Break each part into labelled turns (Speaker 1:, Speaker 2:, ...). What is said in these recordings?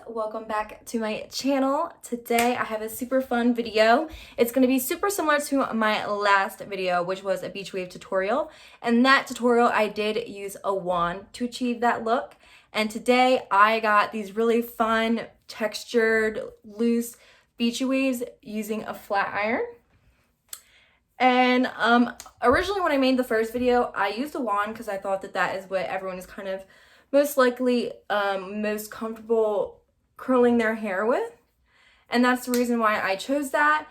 Speaker 1: welcome back to my channel. Today I have a super fun video. It's going to be super similar to my last video, which was a beach wave tutorial. And that tutorial I did use a wand to achieve that look. And today I got these really fun textured loose beach waves using a flat iron. And originally when I made the first video, I used a wand because I thought that is what everyone is kind of most likely most comfortable curling their hair with, and that's the reason why I chose that.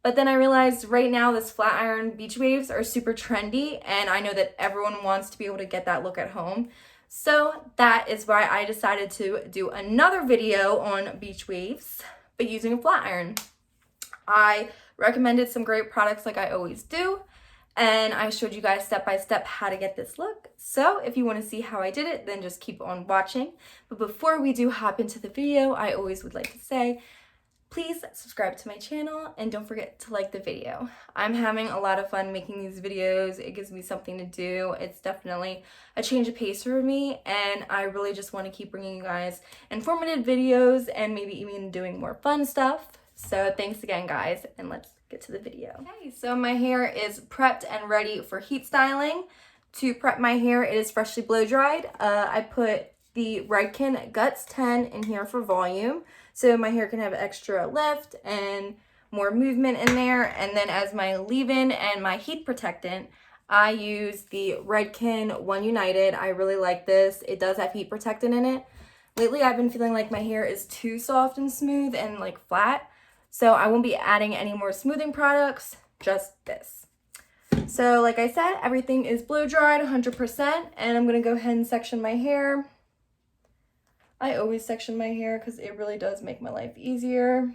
Speaker 1: But then I realized right now this flat iron beach waves are super trendy, and I know that everyone wants to be able to get that look at home. So that is why I decided to do another video on beach waves, but using a flat iron. I recommended some great products like I always do, and I showed you guys step by step how to get this look. So if you want to see how I did it, then just keep on watching. But before we do hop into the video, I always would like to say, please subscribe to my channel and don't forget to like the video. I'm having a lot of fun making these videos. It gives me something to do. It's definitely a change of pace for me, and I really just want to keep bringing you guys informative videos and maybe even doing more fun stuff. So thanks again, guys, and let's get to the video. Okay, so my hair is prepped and ready for heat styling. To prep my hair, it is freshly blow dried. I put the Redken Guts 10 in here for volume, so my hair can have extra lift and more movement in there. And then as my leave-in and my heat protectant, I use the Redken One United. I really like this. It does have heat protectant in it. Lately, I've been feeling like my hair is too soft and smooth and like flat. So I won't be adding any more smoothing products, just this. So like I said, everything is blow dried 100%, and I'm gonna go ahead and section my hair. I always section my hair because it really does make my life easier.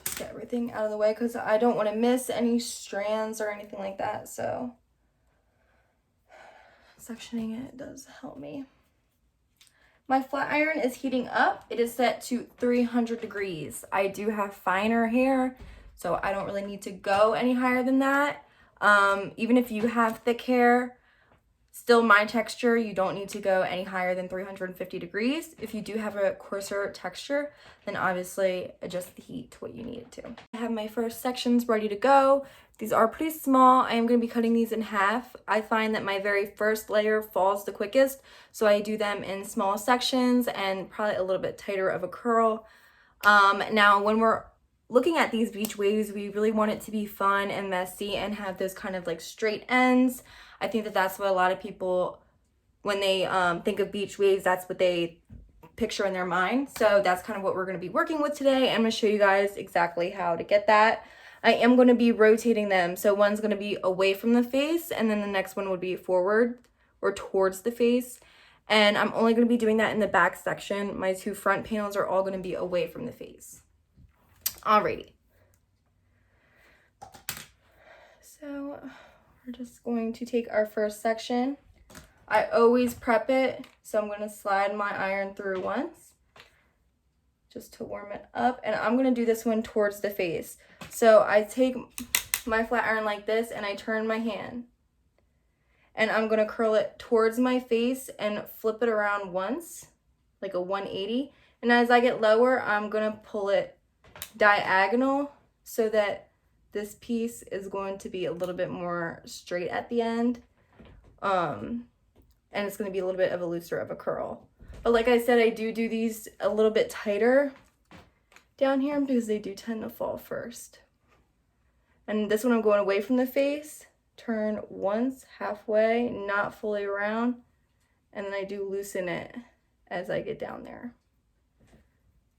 Speaker 1: Just get everything out of the way because I don't want to miss any strands or anything like that. So sectioning it does help me. My flat iron is heating up. It is set to 300 degrees. I do have finer hair, so I don't really need to go any higher than that. Even if you have thick hair, still my texture, you don't need to go any higher than 350 degrees. If you do have a coarser texture, then obviously adjust the heat to what you need it to. I have my first sections ready to go. These are pretty small. I am going to be cutting these in half. I find that my very first layer falls the quickest, so I do them in small sections and probably a little bit tighter of a curl. Now, when we're looking at these beach waves, we really want it to be fun and messy and have those kind of like straight ends. I think that that's what a lot of people, when they think of beach waves, that's what they picture in their mind. So that's kind of what we're going to be working with today. I'm going to show you guys exactly how to get that. I am going to be rotating them. So one's going to be away from the face, and then the next one would be forward or towards the face. And I'm only going to be doing that in the back section. My two front panels are all going to be away from the face. Alrighty. So we're just going to take our first section. I always prep it, so I'm going to slide my iron through once just to warm it up, and I'm going to do this one towards the face. So I take my flat iron like this and I turn my hand, and I'm going to curl it towards my face and flip it around once, like a 180. And as I get lower, I'm going to pull it diagonal so that this piece is going to be a little bit more straight at the end. And it's going to be a little bit of a looser of a curl. But like I said, I do these a little bit tighter down here because they do tend to fall first. And this one I'm going away from the face, turn once, halfway, not fully around, and then I do loosen it as I get down there.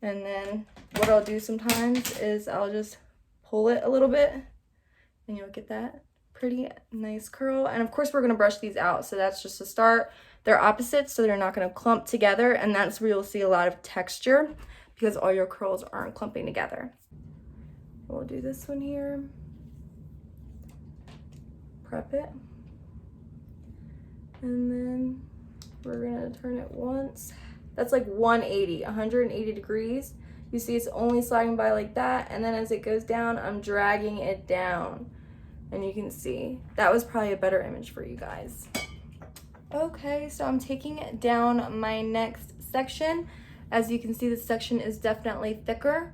Speaker 1: And then what I'll do sometimes is I'll just pull it a little bit, and you'll get that pretty nice curl. And of course we're going to brush these out, so that's just a start. They're opposites, so they're not going to clump together, and that's where you'll see a lot of texture because all your curls aren't clumping together. We'll do this one here. Prep it. And then we're going to turn it once. That's like 180 degrees. You see it's only sliding by like that, and then as it goes down, I'm dragging it down. And you can see, that was probably a better image for you guys. Okay, so I'm taking down my next section. As you can see, this section is definitely thicker.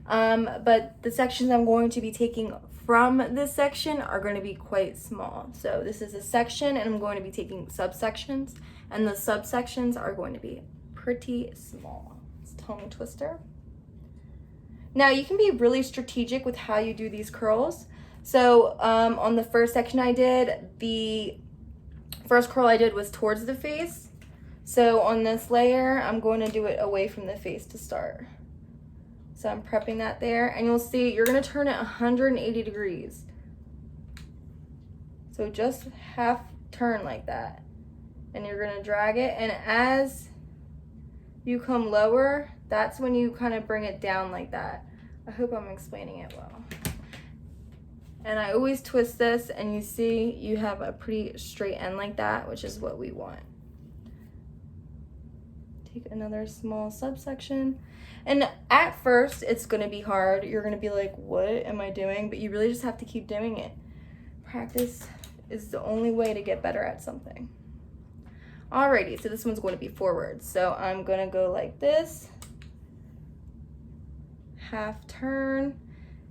Speaker 1: But the sections I'm going to be taking from this section are going to be quite small. So this is a section and I'm going to be taking subsections, and the subsections are going to be pretty small. It's tongue twister. Now you can be really strategic with how you do these curls. So on the first section I did, the first curl I did was towards the face. So on this layer, I'm going to do it away from the face to start. So I'm prepping that there, and you'll see you're gonna turn it 180 degrees. So just half turn like that. And you're gonna drag it, and as you come lower, that's when you kind of bring it down like that. I hope I'm explaining it well. And I always twist this, and you see you have a pretty straight end like that, which is what we want. Take another small subsection. And at first, it's gonna be hard. You're gonna be like, what am I doing? But you really just have to keep doing it. Practice is the only way to get better at something. Alrighty, so this one's going to be forward. So I'm gonna go like this, half turn,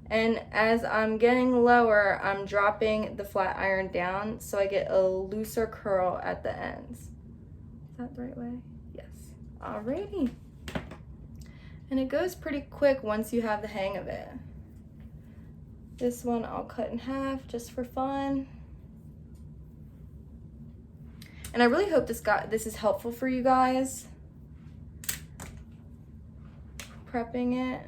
Speaker 1: and as I'm getting lower, I'm dropping the flat iron down so I get a looser curl at the ends. Is that the right way? Yes. Alrighty. And it goes pretty quick once you have the hang of it. This one I'll cut in half just for fun. And I really hope this is helpful for you guys. Prepping it.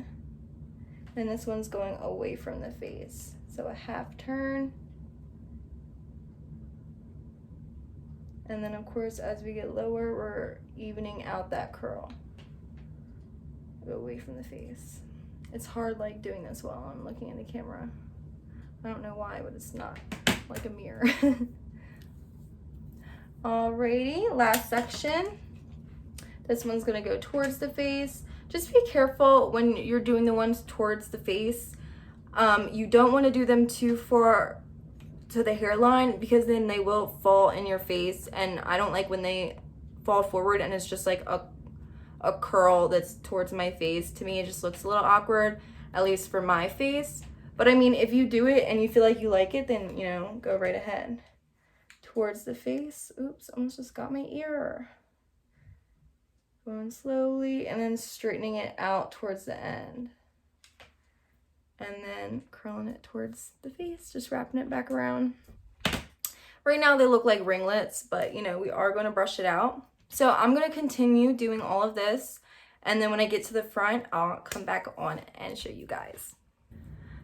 Speaker 1: And this one's going away from the face. So a half turn. And then of course, as we get lower, we're evening out that curl. Go away from the face. It's hard like doing this while I'm looking at the camera. I don't know why, but it's not like a mirror. Alrighty, last section. This one's gonna go towards the face. Just be careful when you're doing the ones towards the face. You don't wanna do them too far to the hairline because then they will fall in your face, and I don't like when they fall forward and it's just like a curl that's towards my face. To me, it just looks a little awkward, at least for my face. But I mean, if you do it and you feel like you like it, then, you know, go right ahead. Towards the face. Oops, almost just got my ear. Going slowly and then straightening it out towards the end. And then curling it towards the face, just wrapping it back around. Right now they look like ringlets, but you know, we are going to brush it out. So I'm going to continue doing all of this, and then when I get to the front, I'll come back on and show you guys.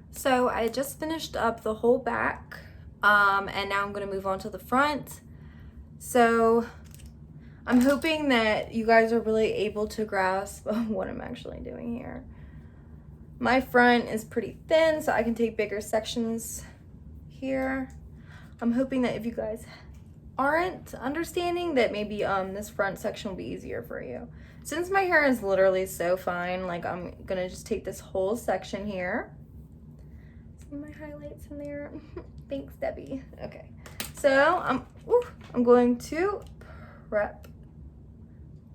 Speaker 1: So I just finished up the whole back, and now I'm going to move on to the front. So I'm hoping that you guys are really able to grasp what I'm actually doing here. My front is pretty thin, so I can take bigger sections here. I'm hoping that if you guys aren't understanding, that maybe this front section will be easier for you. Since my hair is literally so fine, like I'm gonna just take this whole section here. See my highlights in there? Thanks, Debbie. Okay, so I'm going to prep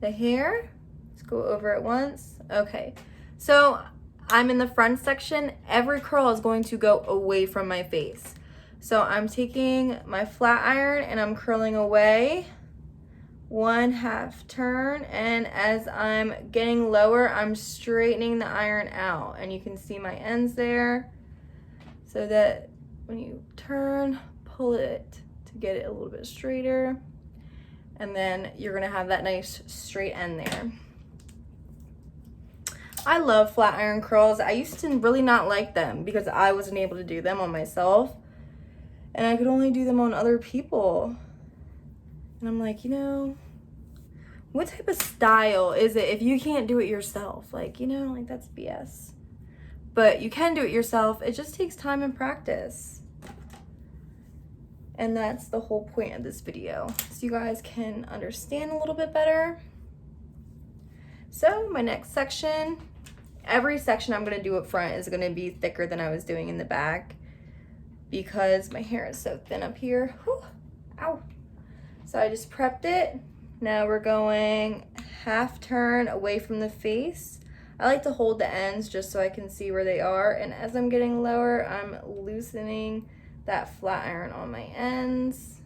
Speaker 1: the hair. Let's go over it once. Okay, so I'm in the front section. Every curl is going to go away from my face. So I'm taking my flat iron and I'm curling away, one half turn, and as I'm getting lower, I'm straightening the iron out, and you can see my ends there, so that when you turn, pull it to get it a little bit straighter, and then you're gonna have that nice straight end there. I love flat iron curls. I used to really not like them because I wasn't able to do them on myself. And I could only do them on other people. And I'm like, you know, what type of style is it if you can't do it yourself? Like, you know, like that's BS. But you can do it yourself. It just takes time and practice. And that's the whole point of this video, so you guys can understand a little bit better. So my next section, every section I'm gonna do up front is gonna be thicker than I was doing in the back, because my hair is so thin up here. Whew, ow. So So I just prepped it. Now we're going half turn away from the face. I like to hold the ends just so I can see where they are. And as I'm getting lower, I'm loosening that flat iron on my ends.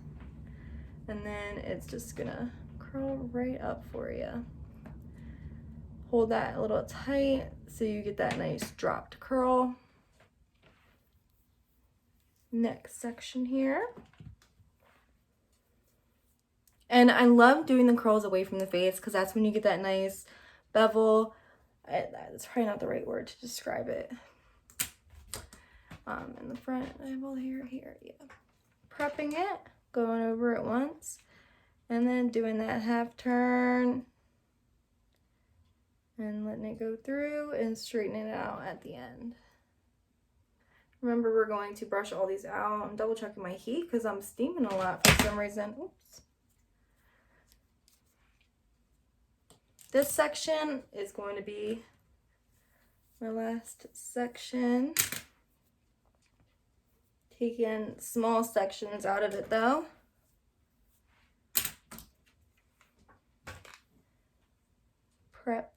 Speaker 1: And then it's just gonna curl right up for you. Hold that a little tight so you get that nice dropped curl. Next section here. And I love doing the curls away from the face because that's when you get that nice bevel. That's probably not the right word to describe it. In the front, I have all the hair here, yeah. Prepping it, going over it once, and then doing that half turn, and letting it go through and straightening it out at the end. Remember, we're going to brush all these out. I'm double checking my heat because I'm steaming a lot for some reason. Oops. This section is going to be my last section. Taking small sections out of it though. Prep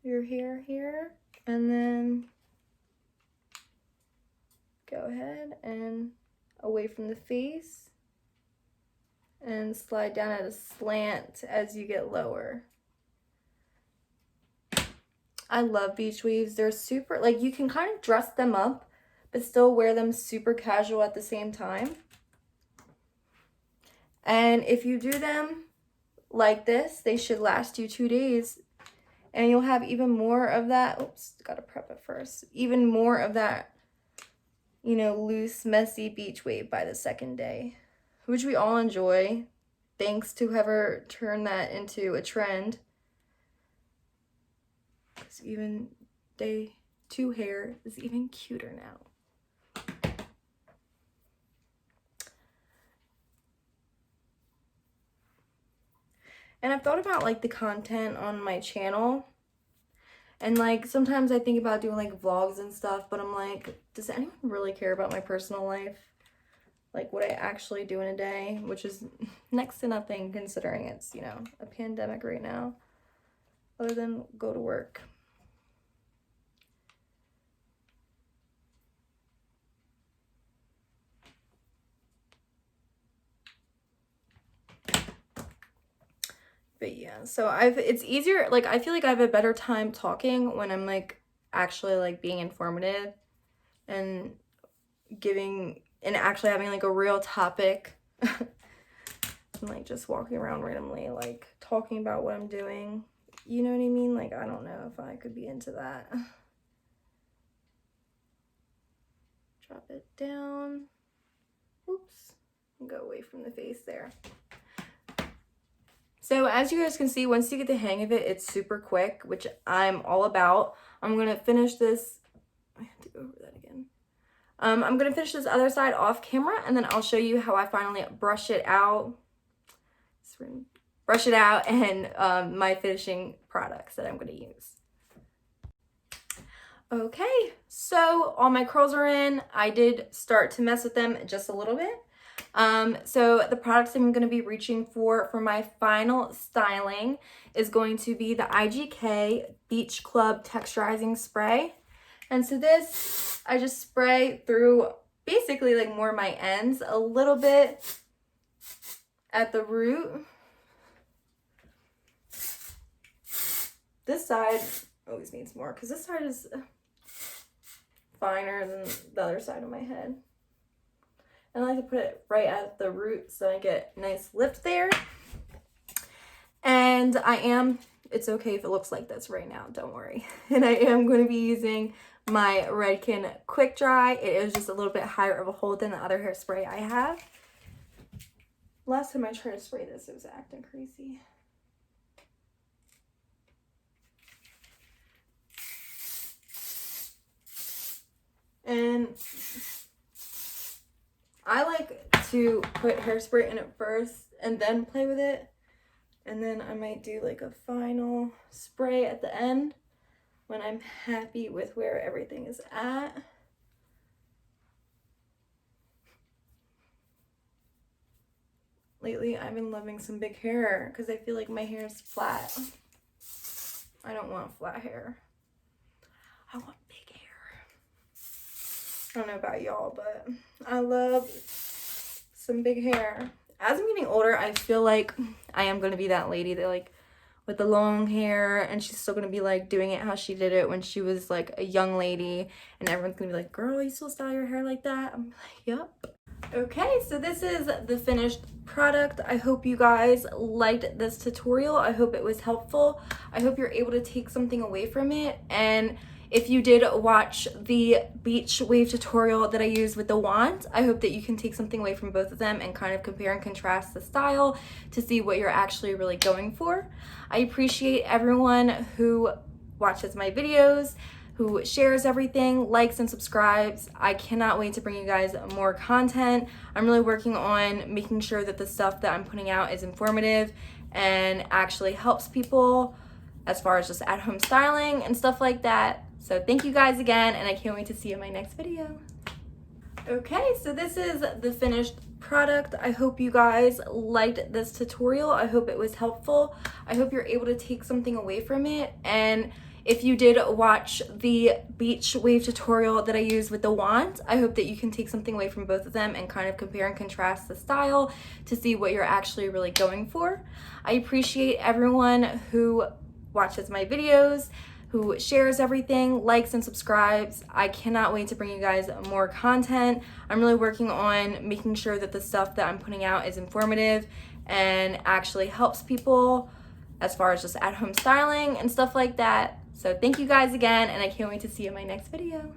Speaker 1: your hair here, and then go ahead and away from the face and slide down at a slant as you get lower. I love beach weaves. They're super, like, you can kind of dress them up but still wear them super casual at the same time. And if you do them like this, they should last you 2 days, and you'll have even more of that. Oops, gotta prep it first. Even more of that, you know, loose, messy beach wave by the second day, which we all enjoy. Thanks to whoever turned that into a trend. Because even day 2 hair is even cuter now. And I've thought about like the content on my channel, and like sometimes I think about doing like vlogs and stuff, but I'm like, does anyone really care about my personal life? Like what I actually do in a day, which is next to nothing considering it's, you know, a pandemic right now, other than go to work. But yeah, so it's easier, like I feel like I have a better time talking when I'm like actually like being informative and giving and actually having like a real topic and like just walking around randomly like talking about what I'm doing. You know what I mean? Like I don't know if I could be into that. Drop it down. Oops. Go away from the face there. So as you guys can see, once you get the hang of it, it's super quick, which I'm all about. I'm going to finish this. I have to go over that again. I'm going to finish this other side off camera, and then I'll show you how I finally brush it out. Brush it out and my finishing products that I'm going to use. Okay, so all my curls are in. I did start to mess with them just a little bit. So the products I'm going to be reaching for my final styling is going to be the IGK Beach Club Texturizing Spray. And so this, I just spray through basically like more my ends, a little bit at the root. This side always needs more because this side is finer than the other side of my head. And I like to put it right at the root so I get a nice lift there. And it's okay if it looks like this right now, don't worry. And I am going to be using my Redken Quick Dry. It is just a little bit higher of a hold than the other hairspray I have. Last time I tried to spray this, it was acting crazy. And I like to put hairspray in it first and then play with it. And then I might do like a final spray at the end when I'm happy with where everything is at. Lately, I've been loving some big hair because I feel like my hair is flat. I don't want flat hair. I want big hair. I don't know about y'all, but I love some big hair. As I'm getting older, I feel like I am going to be that lady that like with the long hair, and she's still going to be like doing it how she did it when she was like a young lady, and everyone's going to be like, girl, you still style your hair like that? I'm like, yep. Okay, so this is the finished product. I hope you guys liked this tutorial. I hope it was helpful. I hope you're able to take something away from it. And if you did watch the beach wave tutorial that I used with the wand, I hope that you can take something away from both of them and kind of compare and contrast the style to see what you're actually really going for. I appreciate everyone who watches my videos, who shares everything, likes and subscribes. I cannot wait to bring you guys more content. I'm really working on making sure that the stuff that I'm putting out is informative and actually helps people as far as just at-home styling and stuff like that. So thank you guys again, and I can't wait to see you in my next video. Okay, so this is the finished product. I hope you guys liked this tutorial. I hope it was helpful. I hope you're able to take something away from it. And if you did watch the beach wave tutorial that I used with the wand, I hope that you can take something away from both of them and kind of compare and contrast the style to see what you're actually really going for. I appreciate everyone who watches my videos, who shares everything, likes and subscribes. I cannot wait to bring you guys more content. I'm really working on making sure that the stuff that I'm putting out is informative and actually helps people as far as just at-home styling and stuff like that. So thank you guys again, and I can't wait to see you in my next video.